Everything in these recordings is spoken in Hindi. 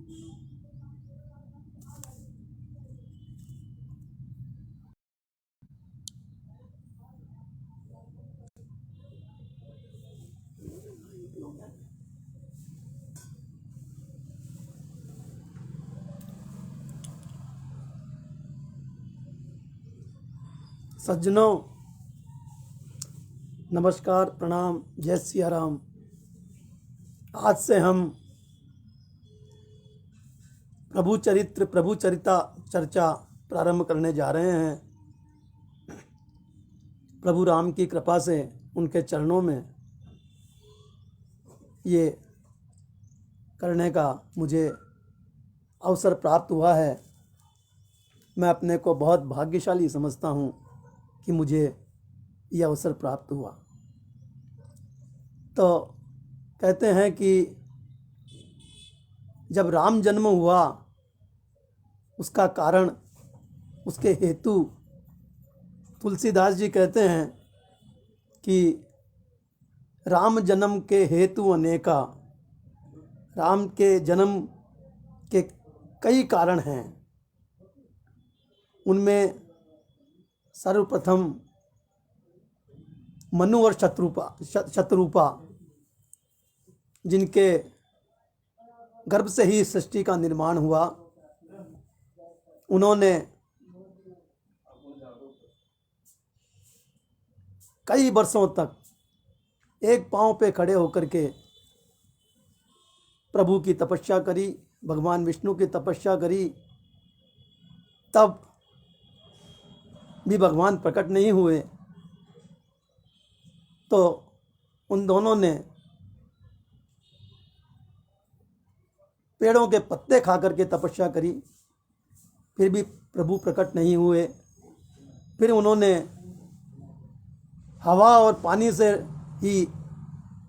सज्जनों, नमस्कार, प्रणाम, जय सिया राम। आज से हम प्रभु चरिता चर्चा प्रारंभ करने जा रहे हैं। प्रभु राम की कृपा से उनके चरणों में ये करने का मुझे अवसर प्राप्त हुआ है। मैं अपने को बहुत भाग्यशाली समझता हूँ कि मुझे यह अवसर प्राप्त हुआ। तो कहते हैं कि जब राम जन्म हुआ, उसका कारण, उसके हेतु तुलसीदास जी कहते हैं कि राम जन्म के हेतु अनेका। राम के जन्म के कई कारण हैं। उनमें सर्वप्रथम मनु और शत्रुपा, जिनके गर्भ से ही सृष्टि का निर्माण हुआ, उन्होंने कई वर्षों तक एक पांव पे खड़े होकर के प्रभु की तपस्या करी, भगवान विष्णु की तपस्या करी। तब भी भगवान प्रकट नहीं हुए, तो उन दोनों ने पेड़ों के पत्ते खा करके तपस्या करी, फिर भी प्रभु प्रकट नहीं हुए। फिर उन्होंने हवा और पानी से ही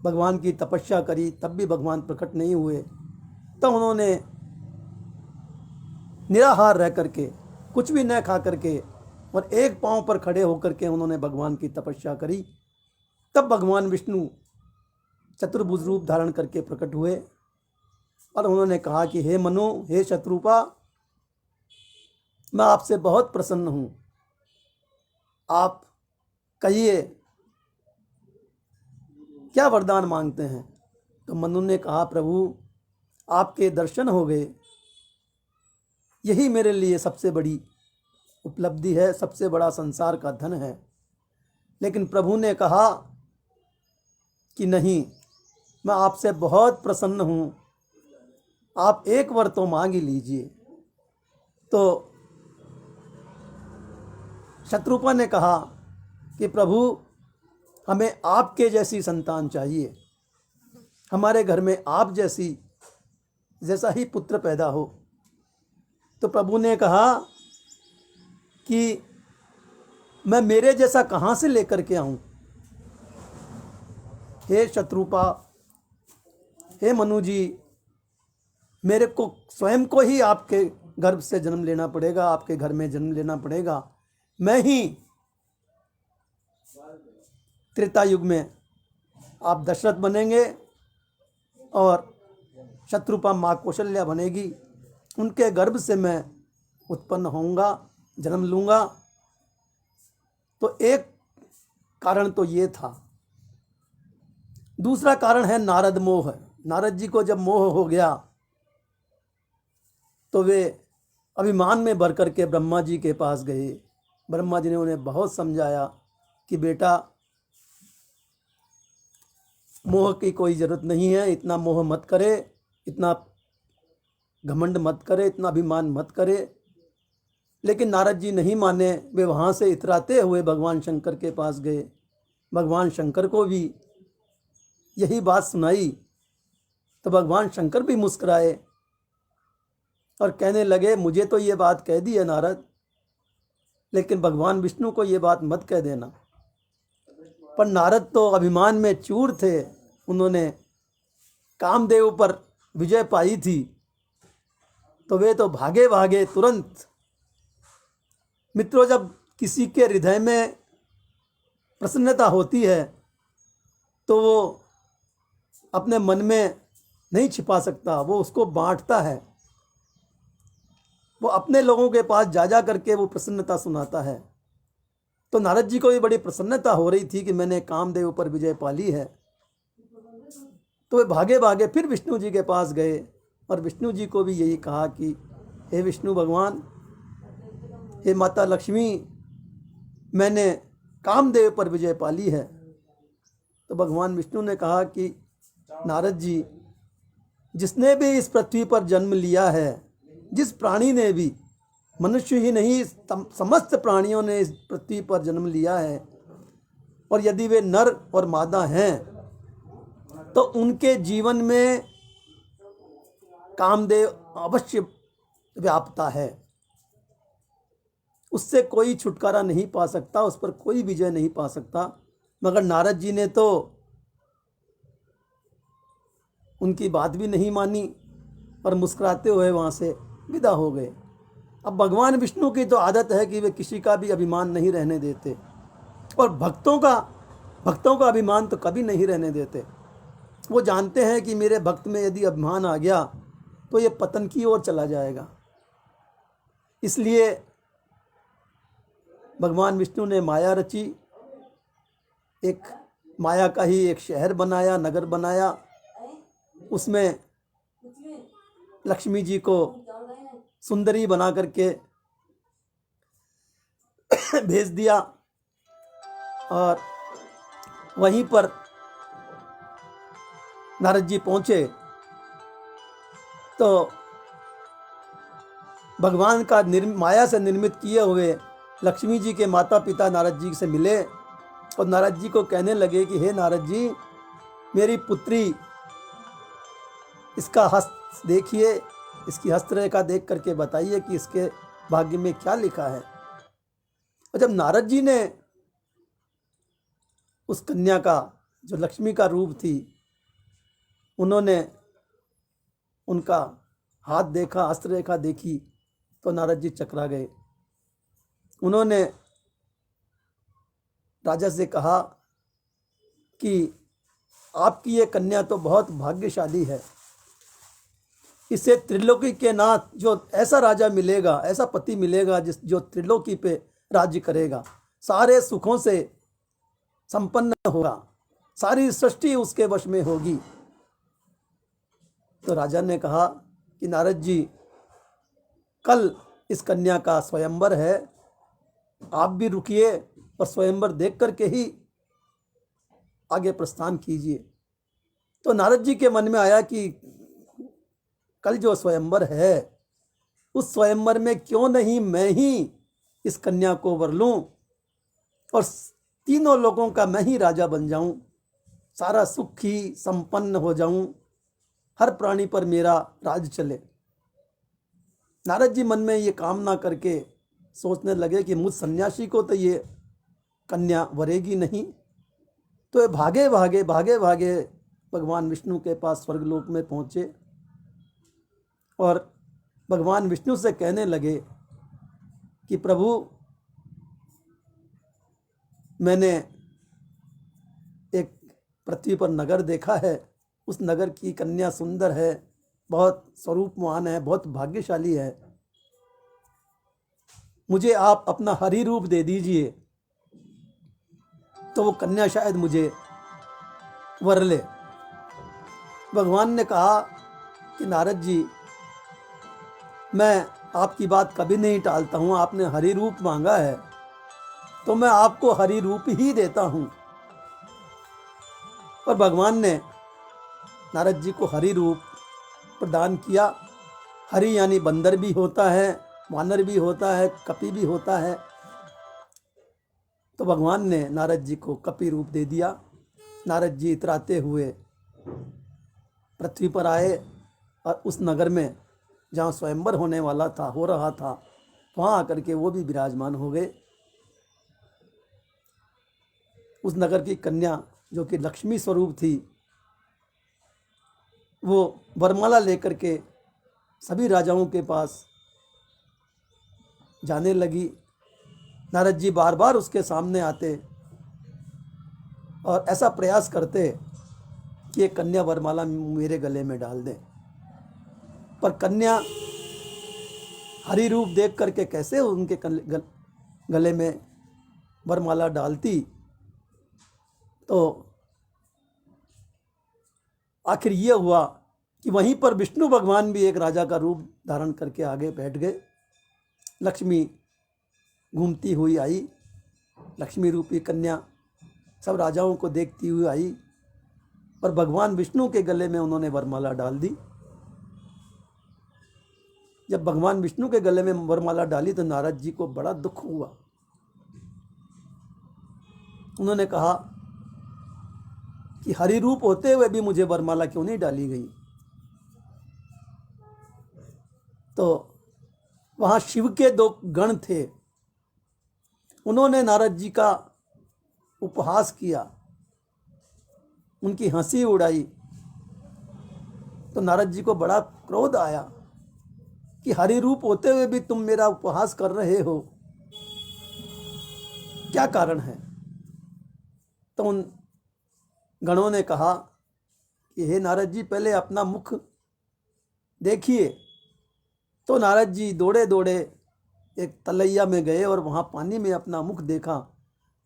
भगवान की तपस्या करी, तब भी भगवान प्रकट नहीं हुए। तब उन्होंने निराहार रह करके, कुछ भी न खा करके और एक पांव पर खड़े होकर के उन्होंने भगवान की तपस्या करी। तब भगवान विष्णु चतुर्भुज रूप धारण करके प्रकट हुए और उन्होंने कहा कि हे मनु, हे शत्रुपा, मैं आपसे बहुत प्रसन्न हूँ, आप कहिए क्या वरदान मांगते हैं। तो मनु ने कहा, प्रभु आपके दर्शन हो गए, यही मेरे लिए सबसे बड़ी उपलब्धि है, सबसे बड़ा संसार का धन है। लेकिन प्रभु ने कहा कि नहीं, मैं आपसे बहुत प्रसन्न हूँ, आप एक वर तो मांग ही लीजिए। तो शत्रुपा ने कहा कि प्रभु, हमें आपके जैसी संतान चाहिए, हमारे घर में आप जैसा ही पुत्र पैदा हो। तो प्रभु ने कहा कि मैं मेरे जैसा कहाँ से लेकर के आऊँ। हे शत्रुपा, हे मनु जी, मेरे को स्वयं को ही आपके गर्भ से जन्म लेना पड़ेगा, आपके घर में जन्म लेना पड़ेगा। मैं ही त्रेता युग में आप दशरथ बनेंगे और शत्रुपा माँ कौशल्या बनेगी, उनके गर्भ से मैं उत्पन्न होऊंगा, जन्म लूँगा। तो एक कारण तो ये था। दूसरा कारण है नारद मोह। नारद जी को जब मोह हो गया तो वे अभिमान में भर करके ब्रह्मा जी के पास गए। ब्रह्मा जी ने उन्हें बहुत समझाया कि बेटा, मोह की कोई ज़रूरत नहीं है, इतना मोह मत करे, इतना घमंड मत करे, इतना अभिमान मत करे। लेकिन नारद जी नहीं माने। वे वहाँ से इतराते हुए भगवान शंकर के पास गए। भगवान शंकर को भी यही बात सुनाई तो भगवान शंकर भी मुस्कुराए और कहने लगे, मुझे तो ये बात कह दी है नारद, लेकिन भगवान विष्णु को ये बात मत कह देना। पर नारद तो अभिमान में चूर थे, उन्होंने कामदेव पर विजय पाई थी, तो वे तो भागे भागे तुरंत। मित्रों, जब किसी के हृदय में प्रसन्नता होती है तो वो अपने मन में नहीं छिपा सकता, वो उसको बांटता है। वो अपने लोगों के पास जा जा करके वो प्रसन्नता सुनाता है। तो नारद जी को भी बड़ी प्रसन्नता हो रही थी कि मैंने कामदेव पर विजय पाली है। तो वे भागे भागे फिर विष्णु जी के पास गए और विष्णु जी को भी यही कहा कि हे विष्णु भगवान, हे माता लक्ष्मी, मैंने कामदेव पर विजय पाली है। तो भगवान विष्णु ने कहा कि नारद जी, जिसने भी इस पृथ्वी पर जन्म लिया है, जिस प्राणी ने भी, मनुष्य ही नहीं समस्त प्राणियों ने इस पृथ्वी पर जन्म लिया है, और यदि वे नर और मादा हैं तो उनके जीवन में कामदेव अवश्य व्यापता है। उससे कोई छुटकारा नहीं पा सकता, उस पर कोई विजय नहीं पा सकता। मगर नारद जी ने तो उनकी बात भी नहीं मानी और मुस्कुराते हुए वहाँ से विदा हो गए। अब भगवान विष्णु की तो आदत है कि वे किसी का भी अभिमान नहीं रहने देते, और भक्तों का अभिमान तो कभी नहीं रहने देते। वो जानते हैं कि मेरे भक्त में यदि अभिमान आ गया तो ये पतन की ओर चला जाएगा। इसलिए भगवान विष्णु ने माया रची, एक माया का ही एक शहर बनाया, नगर बनाया। उसमें लक्ष्मी जी को सुंदरी बना करके भेज दिया, और वहीं पर नारद जी पहुंचे तो भगवान का माया से निर्मित किए हुए लक्ष्मी जी के माता पिता नारद जी से मिले और नारद जी को कहने लगे कि हे नारद जी, मेरी पुत्री, इसका हस्त देखिए, इसकी हस्तरेखा देख करके बताइए कि इसके भाग्य में क्या लिखा है। और जब नारद जी ने उस कन्या का, जो लक्ष्मी का रूप थी, उन्होंने उनका हाथ देखा, हस्तरेखा देखी, तो नारद जी चकरा गए। उन्होंने राजा से कहा कि आपकी ये कन्या तो बहुत भाग्यशाली है, इसे त्रिलोकी के नाथ, जो ऐसा राजा मिलेगा, ऐसा पति मिलेगा जो त्रिलोकी पे राज्य करेगा, सारे सुखों से संपन्न होगा, सारी सृष्टि उसके वश में होगी। तो राजा ने कहा कि नारद जी, कल इस कन्या का स्वयंवर है, आप भी रुकिए और स्वयंवर देख करके ही आगे प्रस्थान कीजिए। तो नारद जी के मन में आया कि कल जो स्वयंवर है, उस स्वयंवर में क्यों नहीं मैं ही इस कन्या को वर लूं और तीनों लोगों का मैं ही राजा बन जाऊं, सारा सुखी संपन्न हो जाऊं, हर प्राणी पर मेरा राज चले। नारद जी मन में ये कामना करके सोचने लगे कि मुझ सन्यासी को तो ये कन्या वरेगी नहीं। तो ये भागे भागे भगवान विष्णु के पास स्वर्गलोक में पहुँचे और भगवान विष्णु से कहने लगे कि प्रभु, मैंने एक पृथ्वी पर नगर देखा है, उस नगर की कन्या सुंदर है, बहुत स्वरूपवान है, बहुत भाग्यशाली है, मुझे आप अपना हरि रूप दे दीजिए तो वो कन्या शायद मुझे वर ले। भगवान ने कहा कि नारद जी, मैं आपकी बात कभी नहीं टालता हूँ, आपने हरि रूप मांगा है तो मैं आपको हरि रूप ही देता हूँ। और भगवान ने नारद जी को हरि रूप प्रदान किया। हरि यानी बंदर भी होता है, वानर भी होता है, कपि भी होता है। तो भगवान ने नारद जी को कपि रूप दे दिया। नारद जी इतराते हुए पृथ्वी पर आए और उस नगर में जहाँ स्वयंवर होने वाला था, हो रहा था, वहाँ आकर के वो भी विराजमान हो गए। उस नगर की कन्या जो कि लक्ष्मी स्वरूप थी, वो वरमाला लेकर के सभी राजाओं के पास जाने लगी। नारद जी बार बार उसके सामने आते और ऐसा प्रयास करते कि ये कन्या वरमाला मेरे गले में डाल दें, पर कन्या हरि रूप देख करके कैसे उनके गले में वरमाला डालती। तो आखिर ये हुआ कि वहीं पर विष्णु भगवान भी एक राजा का रूप धारण करके आगे बैठ गए। लक्ष्मी घूमती हुई आई, लक्ष्मी रूपी कन्या सब राजाओं को देखती हुई आई और भगवान विष्णु के गले में उन्होंने वरमाला डाल दी। जब भगवान विष्णु के गले में वरमाला डाली तो नारद जी को बड़ा दुख हुआ। उन्होंने कहा कि हरि रूप होते हुए भी मुझे वरमाला क्यों नहीं डाली गई। तो वहां शिव के 2 गण थे, उन्होंने नारद जी का उपहास किया, उनकी हंसी उड़ाई। तो नारद जी को बड़ा क्रोध आया कि हरि रूप होते हुए भी तुम मेरा उपहास कर रहे हो, क्या कारण है। तो उन गणों ने कहा कि हे नारद जी, पहले अपना मुख देखिए। तो नारद जी दौड़े दौड़े एक तलैया में गए और वहाँ पानी में अपना मुख देखा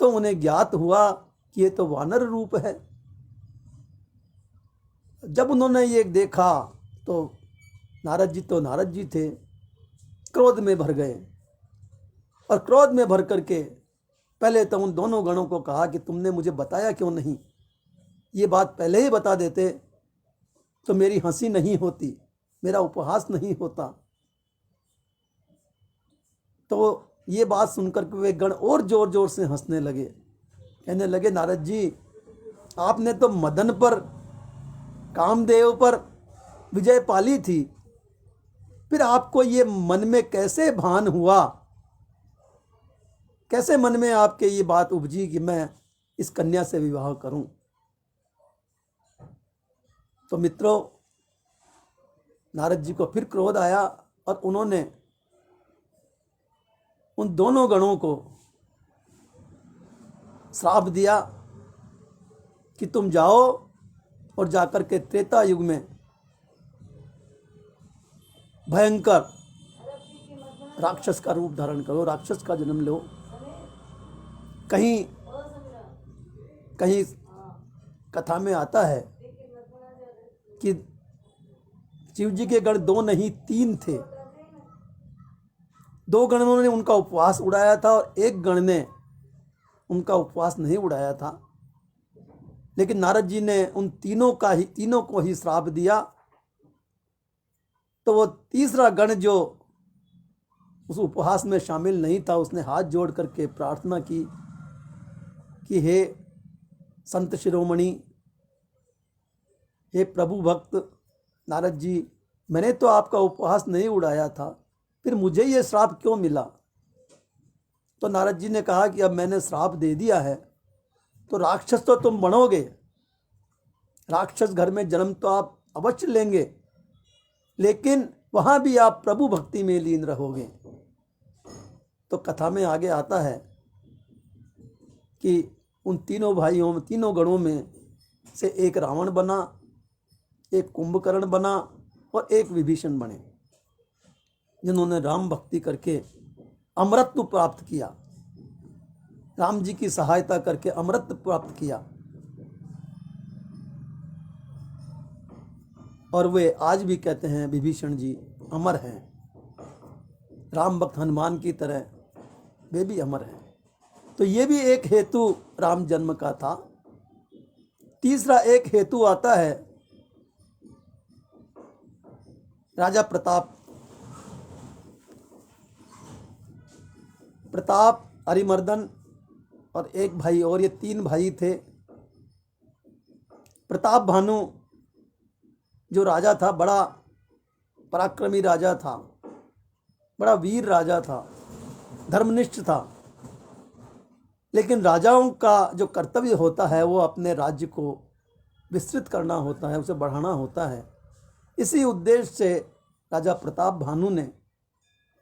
तो उन्हें ज्ञात हुआ कि ये तो वानर रूप है। जब उन्होंने ये देखा तो नारद जी थे, क्रोध में भर गए और क्रोध में भर करके पहले तो उन दोनों गणों को कहा कि तुमने मुझे बताया क्यों नहीं, ये बात पहले ही बता देते तो मेरी हंसी नहीं होती, मेरा उपहास नहीं होता। तो ये बात सुनकर के वे गण और जोर जोर से हंसने लगे, कहने लगे नारद जी, आपने तो मदन पर, कामदेव पर विजय पाली थी, फिर आपको ये मन में कैसे भान हुआ, कैसे मन में आपके ये बात उपजी कि मैं इस कन्या से विवाह करूं। तो मित्रों, नारद जी को फिर क्रोध आया और उन्होंने उन दोनों गणों को श्राप दिया कि तुम जाओ और जाकर के त्रेता युग में भयंकर राक्षस का रूप धारण करो, राक्षस का जन्म लो। कहीं कहीं कथा में आता है कि शिव जी के गण 2 नहीं 3 थे। 2 गणों ने उनका उपवास उड़ाया था और एक गण ने उनका उपवास नहीं उड़ाया था। लेकिन नारद जी ने उन तीनों को ही श्राप दिया। तो वो तीसरा गण जो उस उपहास में शामिल नहीं था, उसने हाथ जोड़ करके प्रार्थना की कि हे संत शिरोमणि, हे प्रभु भक्त नारद जी, मैंने तो आपका उपहास नहीं उड़ाया था, फिर मुझे ये श्राप क्यों मिला। तो नारद जी ने कहा कि अब मैंने श्राप दे दिया है तो राक्षस तो तुम बनोगे, राक्षस घर में जन्म तो आप अवश्य लेंगे, लेकिन वहाँ भी आप प्रभु भक्ति में लीन रहोगे। तो कथा में आगे आता है कि उन तीनों गणों में से एक रावण बना, एक कुंभकर्ण बना और एक विभीषण बने, जिन्होंने राम भक्ति करके अमरत्व प्राप्त किया, राम जी की सहायता करके अमरत्व प्राप्त किया। और वे आज भी कहते हैं विभीषण जी अमर हैं, राम भक्त हनुमान की तरह वे भी अमर हैं। तो ये भी एक हेतु राम जन्म का था। तीसरा एक हेतु आता है राजा प्रताप, अरिमर्दन और एक भाई और, ये 3 भाई थे। प्रताप भानु जो राजा था, बड़ा पराक्रमी राजा था, बड़ा वीर राजा था, धर्मनिष्ठ था। लेकिन राजाओं का जो कर्तव्य होता है वो अपने राज्य को विस्तृत करना होता है, उसे बढ़ाना होता है। इसी उद्देश्य से राजा प्रताप भानु ने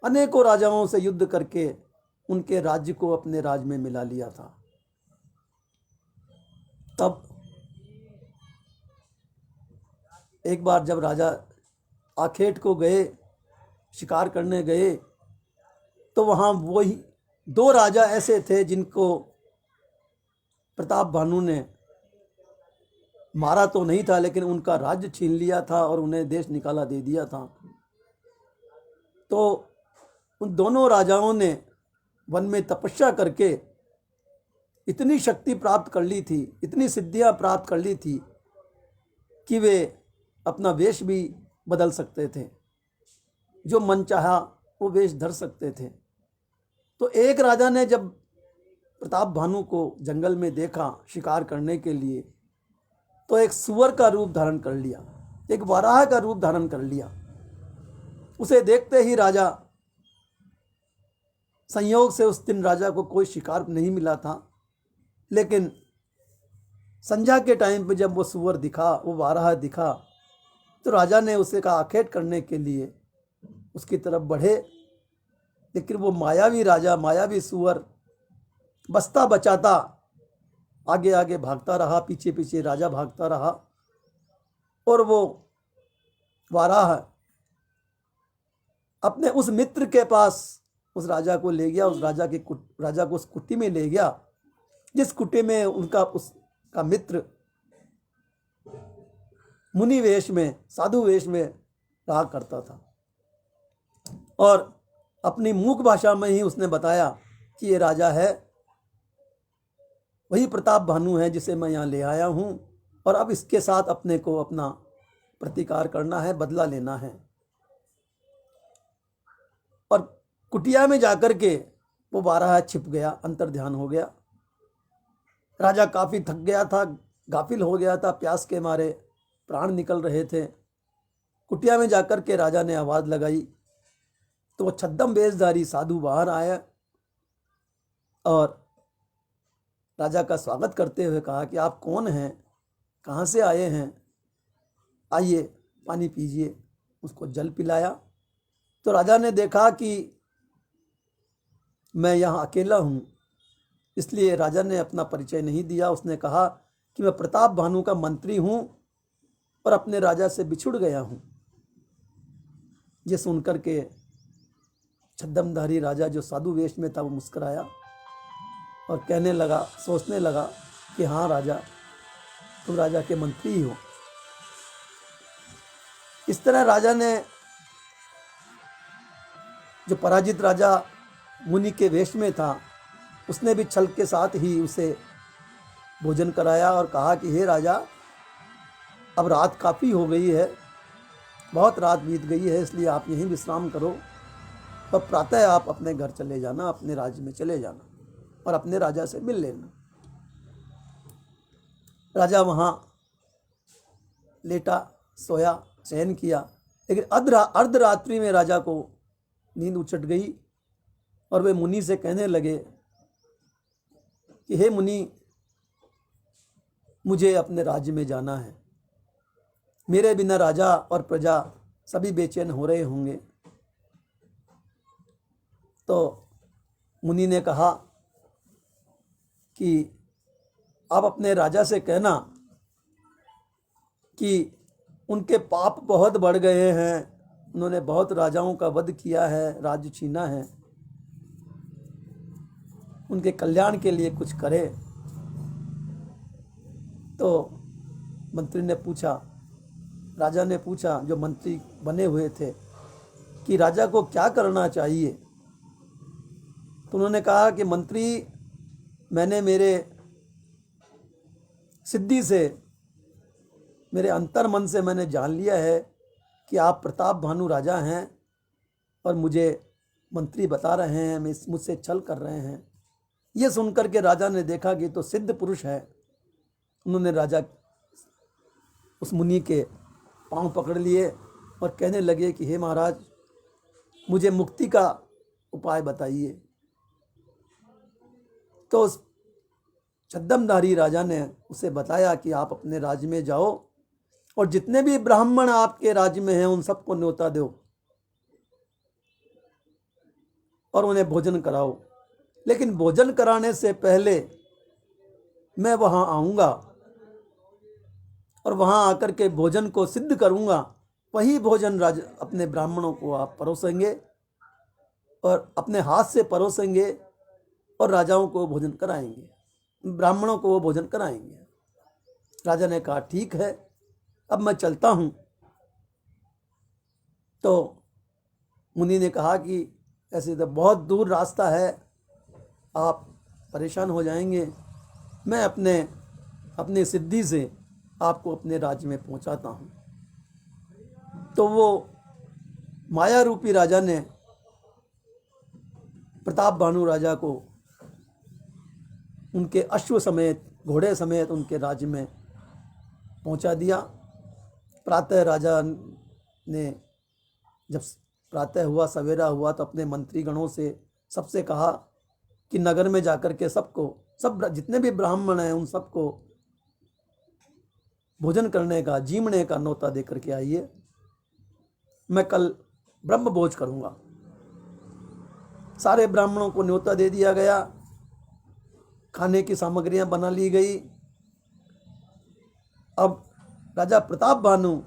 अनेकों राजाओं से युद्ध करके उनके राज्य को अपने राज में मिला लिया था। तब एक बार जब राजा आखेट को गए, शिकार करने गए, तो वहाँ वही 2 राजा ऐसे थे जिनको प्रताप भानु ने मारा तो नहीं था, लेकिन उनका राज्य छीन लिया था और उन्हें देश निकाला दे दिया था। तो उन दोनों राजाओं ने वन में तपस्या करके इतनी शक्ति प्राप्त कर ली थी, इतनी सिद्धियां प्राप्त कर ली थी कि वे अपना वेश भी बदल सकते थे, जो मन चाहा वो वेश धर सकते थे। तो एक राजा ने जब प्रताप भानु को जंगल में देखा शिकार करने के लिए, तो एक सुअर का रूप धारण कर लिया, एक वाराह का रूप धारण कर लिया। उसे देखते ही राजा, संयोग से उस दिन राजा को कोई शिकार नहीं मिला था, लेकिन संध्या के टाइम पे जब वो सुअर दिखा, वो वाराह दिखा, तो राजा ने उसे का आखेट करने के लिए उसकी तरफ बढ़े। लेकिन वो मायावी राजा, मायावी सुअर बस्ता बचाता आगे आगे भागता रहा, पीछे पीछे राजा भागता रहा, और वो वाराह अपने उस मित्र के पास उस राजा को ले गया, उस राजा को उस कुटी में ले गया, जिस कुटी में उसका मित्र मुनि वेश में, साधु वेश में रहा करता था। और अपनी मूक भाषा में ही उसने बताया कि ये राजा है, वही प्रताप भानु है जिसे मैं यहाँ ले आया हूँ, और अब इसके साथ अपने को अपना प्रतिकार करना है, बदला लेना है। और कुटिया में जाकर के वो वाराह छिप गया, अंतर ध्यान हो गया। राजा काफ़ी थक गया था, गाफिल हो गया था, प्यास के मारे प्राण निकल रहे थे। कुटिया में जाकर के राजा ने आवाज़ लगाई, तो वो छद्म वेशधारी साधु बाहर आया और राजा का स्वागत करते हुए कहा कि आप कौन हैं, कहाँ से आए हैं, आइए पानी पीजिए। उसको जल पिलाया। तो राजा ने देखा कि मैं यहाँ अकेला हूँ, इसलिए राजा ने अपना परिचय नहीं दिया। उसने कहा कि मैं प्रताप भानु का मंत्री हूँ और अपने राजा से बिछुड़ गया हूँ। ये सुनकर के छद्मधारी राजा जो साधु वेश में था वो मुस्कुराया और कहने लगा, सोचने लगा कि हाँ राजा, तुम राजा के मंत्री ही हो। इस तरह राजा ने, जो पराजित राजा मुनि के वेश में था, उसने भी छल के साथ ही उसे भोजन कराया और कहा कि हे राजा, अब रात काफ़ी हो गई है, बहुत रात बीत गई है, इसलिए आप यहीं विश्राम करो और प्रातः आप अपने घर चले जाना, अपने राज्य में चले जाना और अपने राजा से मिल लेना। राजा वहाँ लेटा, सोया, शयन किया, लेकिन अर्धरात्रि में राजा को नींद उचट गई और वे मुनि से कहने लगे कि हे मुनि, मुझे अपने राज्य में जाना है, मेरे बिना राजा और प्रजा सभी बेचैन हो रहे होंगे। तो मुनि ने कहा कि आप अपने राजा से कहना कि उनके पाप बहुत बढ़ गए हैं, उन्होंने बहुत राजाओं का वध किया है, राज्य छीना है, उनके कल्याण के लिए कुछ करे। तो मंत्री ने पूछा, राजा ने पूछा, जो मंत्री बने हुए थे, कि राजा को क्या करना चाहिए। तो उन्होंने कहा कि मंत्री, मैंने मेरे सिद्धि से, मेरे अंतर मन से मैंने जान लिया है कि आप प्रताप भानु राजा हैं और मुझे मंत्री बता रहे हैं, मुझसे छल कर रहे हैं। ये सुनकर के राजा ने देखा कि तो सिद्ध पुरुष है। उन्होंने राजा उस मुनि के पांव पकड़ लिए और कहने लगे कि हे महाराज, मुझे मुक्ति का उपाय बताइए। तो उस छद्मधारी राजा ने उसे बताया कि आप अपने राज्य में जाओ और जितने भी ब्राह्मण आपके राज्य में हैं उन सबको न्योता दो और उन्हें भोजन कराओ, लेकिन भोजन कराने से पहले मैं वहाँ आऊँगा और वहाँ आकर के भोजन को सिद्ध करूँगा। वही भोजन अपने ब्राह्मणों को आप परोसेंगे और अपने हाथ से परोसेंगे और राजाओं को भोजन कराएंगे, ब्राह्मणों को वो भोजन कराएंगे। राजा ने कहा ठीक है, अब मैं चलता हूँ। तो मुनि ने कहा कि ऐसे तो बहुत दूर रास्ता है, आप परेशान हो जाएंगे, मैं अपने सिद्धि से आपको अपने राज्य में पहुंचाता हूँ। तो वो माया रूपी राजा ने प्रताप भानु राजा को उनके अश्व समेत, घोड़े समेत उनके राज्य में पहुंचा दिया। प्रातः राजा ने जब प्रातः हुआ, सवेरा हुआ, तो अपने मंत्रीगणों से सबसे कहा कि नगर में जाकर के सब जितने भी ब्राह्मण हैं उन सबको भोजन करने का, जीमने का न्योता दे करके आइए, मैं कल ब्रह्म भोज करूंगा। सारे ब्राह्मणों को न्योता दे दिया गया, खाने की सामग्रियां बना ली गई। अब राजा प्रताप भानु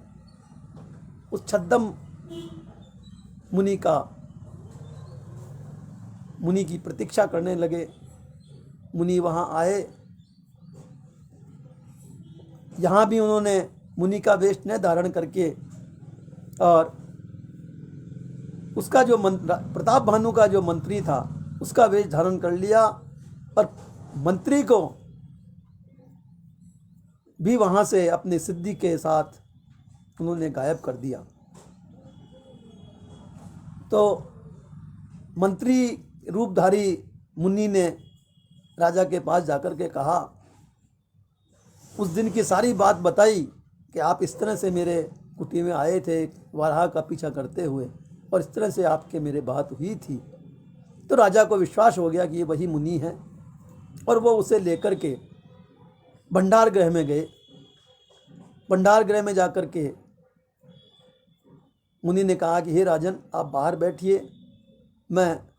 उस छद्म मुनि की प्रतीक्षा करने लगे। मुनि वहां आए, यहाँ भी उन्होंने मुनि का वेश न धारण करके और उसका जो प्रताप भानु का जो मंत्री था उसका वेश धारण कर लिया और मंत्री को भी वहां से अपनी सिद्धि के साथ उन्होंने गायब कर दिया। तो मंत्री रूपधारी मुनि ने राजा के पास जाकर के कहा, उस दिन की सारी बात बताई कि आप इस तरह से मेरे कुटी में आए थे वाराह का पीछा करते हुए और इस तरह से आपके मेरे बात हुई थी। तो राजा को विश्वास हो गया कि ये वही मुनि है और वो उसे लेकर के भंडार गृह में गए। भंडार गृह में जाकर के मुनि ने कहा कि हे राजन, आप बाहर बैठिए, मैं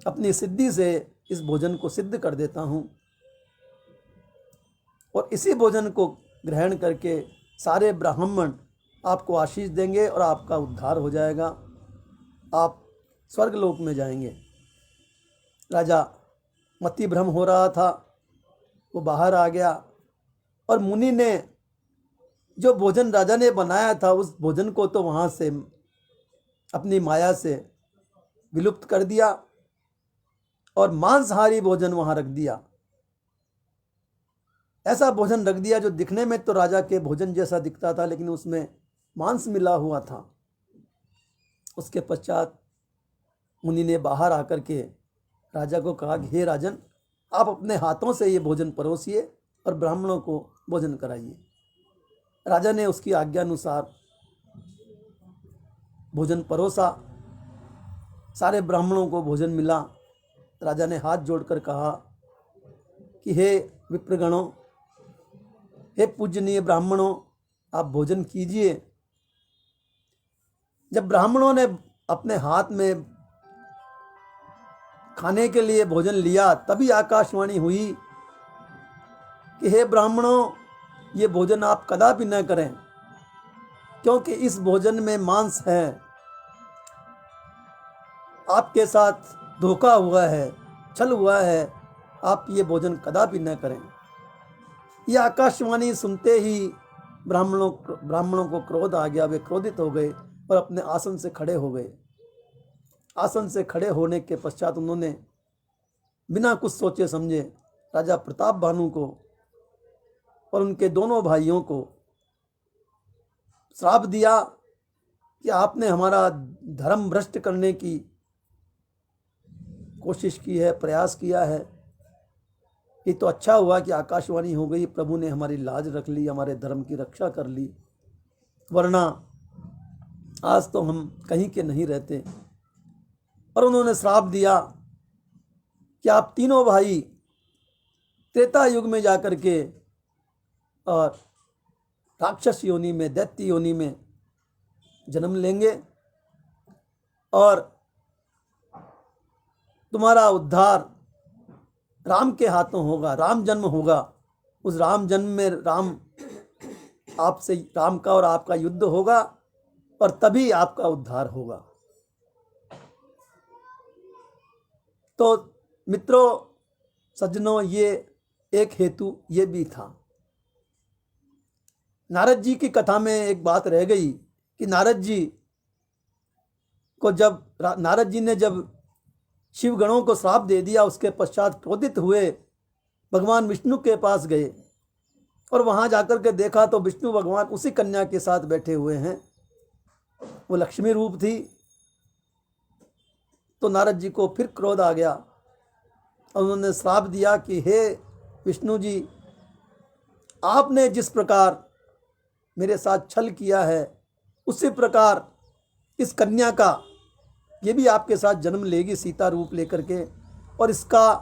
अपनी सिद्धि से इस भोजन को सिद्ध कर देता हूँ और इसी भोजन को ग्रहण करके सारे ब्राह्मण आपको आशीष देंगे और आपका उद्धार हो जाएगा, आप स्वर्गलोक में जाएंगे। राजा मति भ्रम हो रहा था, वो बाहर आ गया और मुनि ने जो भोजन राजा ने बनाया था उस भोजन को तो वहाँ से अपनी माया से विलुप्त कर दिया और मांसाहारी भोजन वहाँ रख दिया। ऐसा भोजन रख दिया जो दिखने में तो राजा के भोजन जैसा दिखता था लेकिन उसमें मांस मिला हुआ था। उसके पश्चात मुनि ने बाहर आकर के राजा को कहा कि हे राजन, आप अपने हाथों से ये भोजन परोसिए और ब्राह्मणों को भोजन कराइए। राजा ने उसकी आज्ञा अनुसार भोजन परोसा, सारे ब्राह्मणों को भोजन मिला। राजा ने हाथ जोड़कर कहा कि हे विप्रगणों, हे पूजनीय ब्राह्मणों, आप भोजन कीजिए। जब ब्राह्मणों ने अपने हाथ में खाने के लिए भोजन लिया तभी आकाशवाणी हुई कि हे ब्राह्मणों, ये भोजन आप कदापि न करें क्योंकि इस भोजन में मांस है, आपके साथ धोखा हुआ है, छल हुआ है, आप ये भोजन कदापि न करें। यह आकाशवाणी सुनते ही ब्राह्मणों को क्रोध आ गया। वे क्रोधित हो गए और अपने आसन से खड़े हो गए। आसन से खड़े होने के पश्चात उन्होंने बिना कुछ सोचे समझे राजा प्रताप भानु को और उनके दोनों भाइयों को श्राप दिया कि आपने हमारा धर्म भ्रष्ट करने की कोशिश की है, प्रयास किया है। ये तो अच्छा हुआ कि आकाशवाणी हो गई, प्रभु ने हमारी लाज रख ली, हमारे धर्म की रक्षा कर ली, वरना आज तो हम कहीं के नहीं रहते। और उन्होंने श्राप दिया कि आप तीनों भाई त्रेता युग में जाकर के और राक्षस योनि में, दैत्य योनि में जन्म लेंगे और तुम्हारा उद्धार राम के हाथों होगा, राम जन्म होगा। उस राम जन्म में राम का और आपका युद्ध होगा और तभी आपका उद्धार होगा। तो मित्रों, सज्जनों, ये एक हेतु ये भी था। नारद जी की कथा में एक बात रह गई कि नारद जी ने जब शिव गणों को श्राप दे दिया, उसके पश्चात क्रोधित हुए भगवान विष्णु के पास गए और वहां जाकर के देखा तो विष्णु भगवान उसी कन्या के साथ बैठे हुए हैं। वो लक्ष्मी रूप थी। तो नारद जी को फिर क्रोध आ गया और उन्होंने श्राप दिया कि हे विष्णु जी, आपने जिस प्रकार मेरे साथ छल किया है उसी प्रकार इस कन्या का ये भी आपके साथ जन्म लेगी सीता रूप लेकर के, और इसका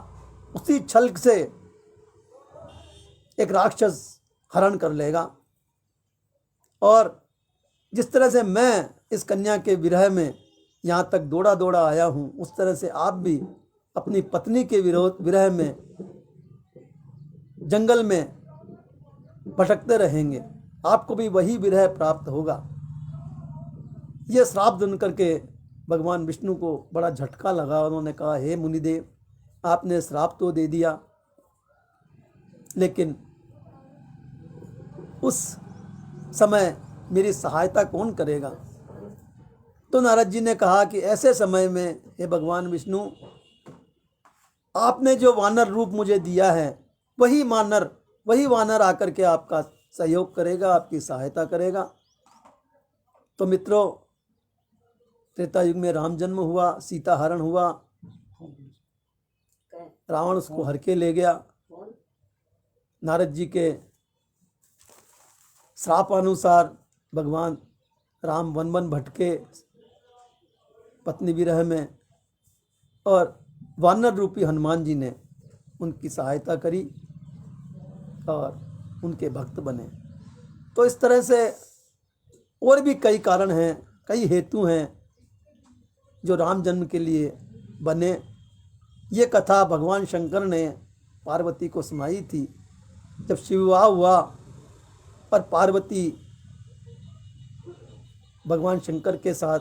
उसी छल से एक राक्षस हरण कर लेगा। और जिस तरह से मैं इस कन्या के विरह में यहाँ तक दौड़ा दौड़ा आया हूँ, उस तरह से आप भी अपनी पत्नी के विरह में जंगल में भटकते रहेंगे, आपको भी वही विरह प्राप्त होगा। ये श्राप सुन करके भगवान विष्णु को बड़ा झटका लगा। उन्होंने कहा, हे मुनिदेव, आपने श्राप तो दे दिया, लेकिन उस समय मेरी सहायता कौन करेगा? तो नारद जी ने कहा कि ऐसे समय में हे भगवान विष्णु, आपने जो वानर रूप मुझे दिया है वही वानर आकर के आपका सहयोग करेगा, आपकी सहायता करेगा। तो मित्रों, त्रेता युग में राम जन्म हुआ, सीता हरण हुआ, रावण उसको हर के ले गया। नारद जी के श्रापानुसार भगवान राम वन वन भटके पत्नी विरह में, और वानर रूपी हनुमान जी ने उनकी सहायता करी और उनके भक्त बने। तो इस तरह से और भी कई कारण हैं, कई हेतु हैं जो राम जन्म के लिए बने। ये कथा भगवान शंकर ने पार्वती को सुनाई थी। जब शिव विवाह हुआ और पार्वती भगवान शंकर के साथ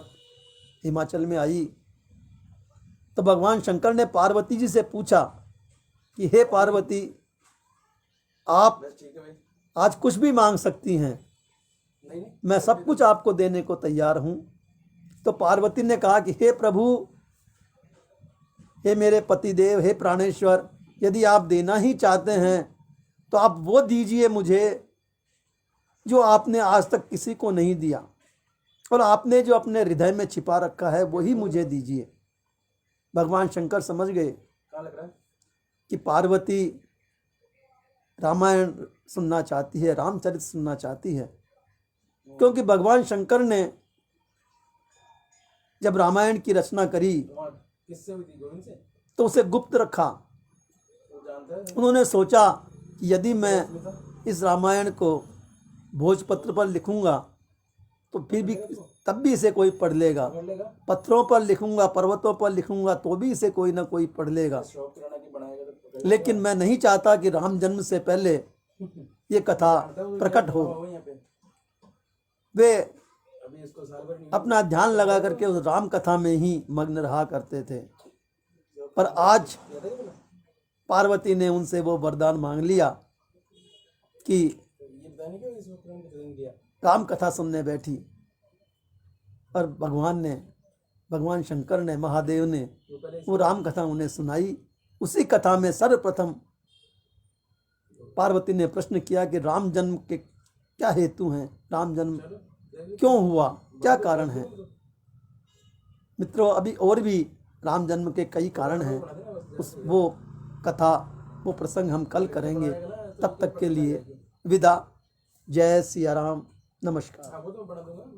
हिमाचल में आई, तो भगवान शंकर ने पार्वती जी से पूछा कि हे पार्वती, आप आज कुछ भी मांग सकती हैं, मैं सब कुछ आपको देने को तैयार हूँ। तो पार्वती ने कहा कि हे प्रभु, हे मेरे पतिदेव, हे प्राणेश्वर, यदि आप देना ही चाहते हैं तो आप वो दीजिए मुझे जो आपने आज तक किसी को नहीं दिया, और आपने जो अपने हृदय में छिपा रखा है वही मुझे दीजिए। भगवान शंकर समझ गए कि पार्वती रामायण सुनना चाहती है, रामचरित सुनना चाहती है, क्योंकि भगवान शंकर ने जब रामायण की रचना करी तो उसे गुप्त रखा। उन्होंने सोचा कि यदि मैं इस रामायण को भोजपत्र पर लिखूंगा तो फिर भी तब भी इसे कोई पढ़ लेगा, पत्थरों पर लिखूंगा, पर्वतों पर लिखूंगा तो भी इसे कोई ना कोई पढ़ लेगा। लेकिन मैं नहीं चाहता कि राम जन्म से पहले ये कथा प्रकट हो। वे अपना ध्यान लगा करके उस राम कथा में ही मग्न रहा करते थे। पर आज पार्वती ने उनसे वो वरदान मांग लिया कि राम कथा सुनने बैठी, और भगवान शंकर ने, महादेव ने वो राम कथा उन्हें सुनाई। उसी कथा में सर्वप्रथम पार्वती ने प्रश्न किया कि राम जन्म के क्या हेतु हैं, राम जन्म क्यों हुआ, क्या कारण है। मित्रों, अभी और भी राम जन्म के कई कारण हैं, वो कथा, वो प्रसंग हम कल करेंगे। तब तक के लिए विदा। जय सिया राम। नमस्कार।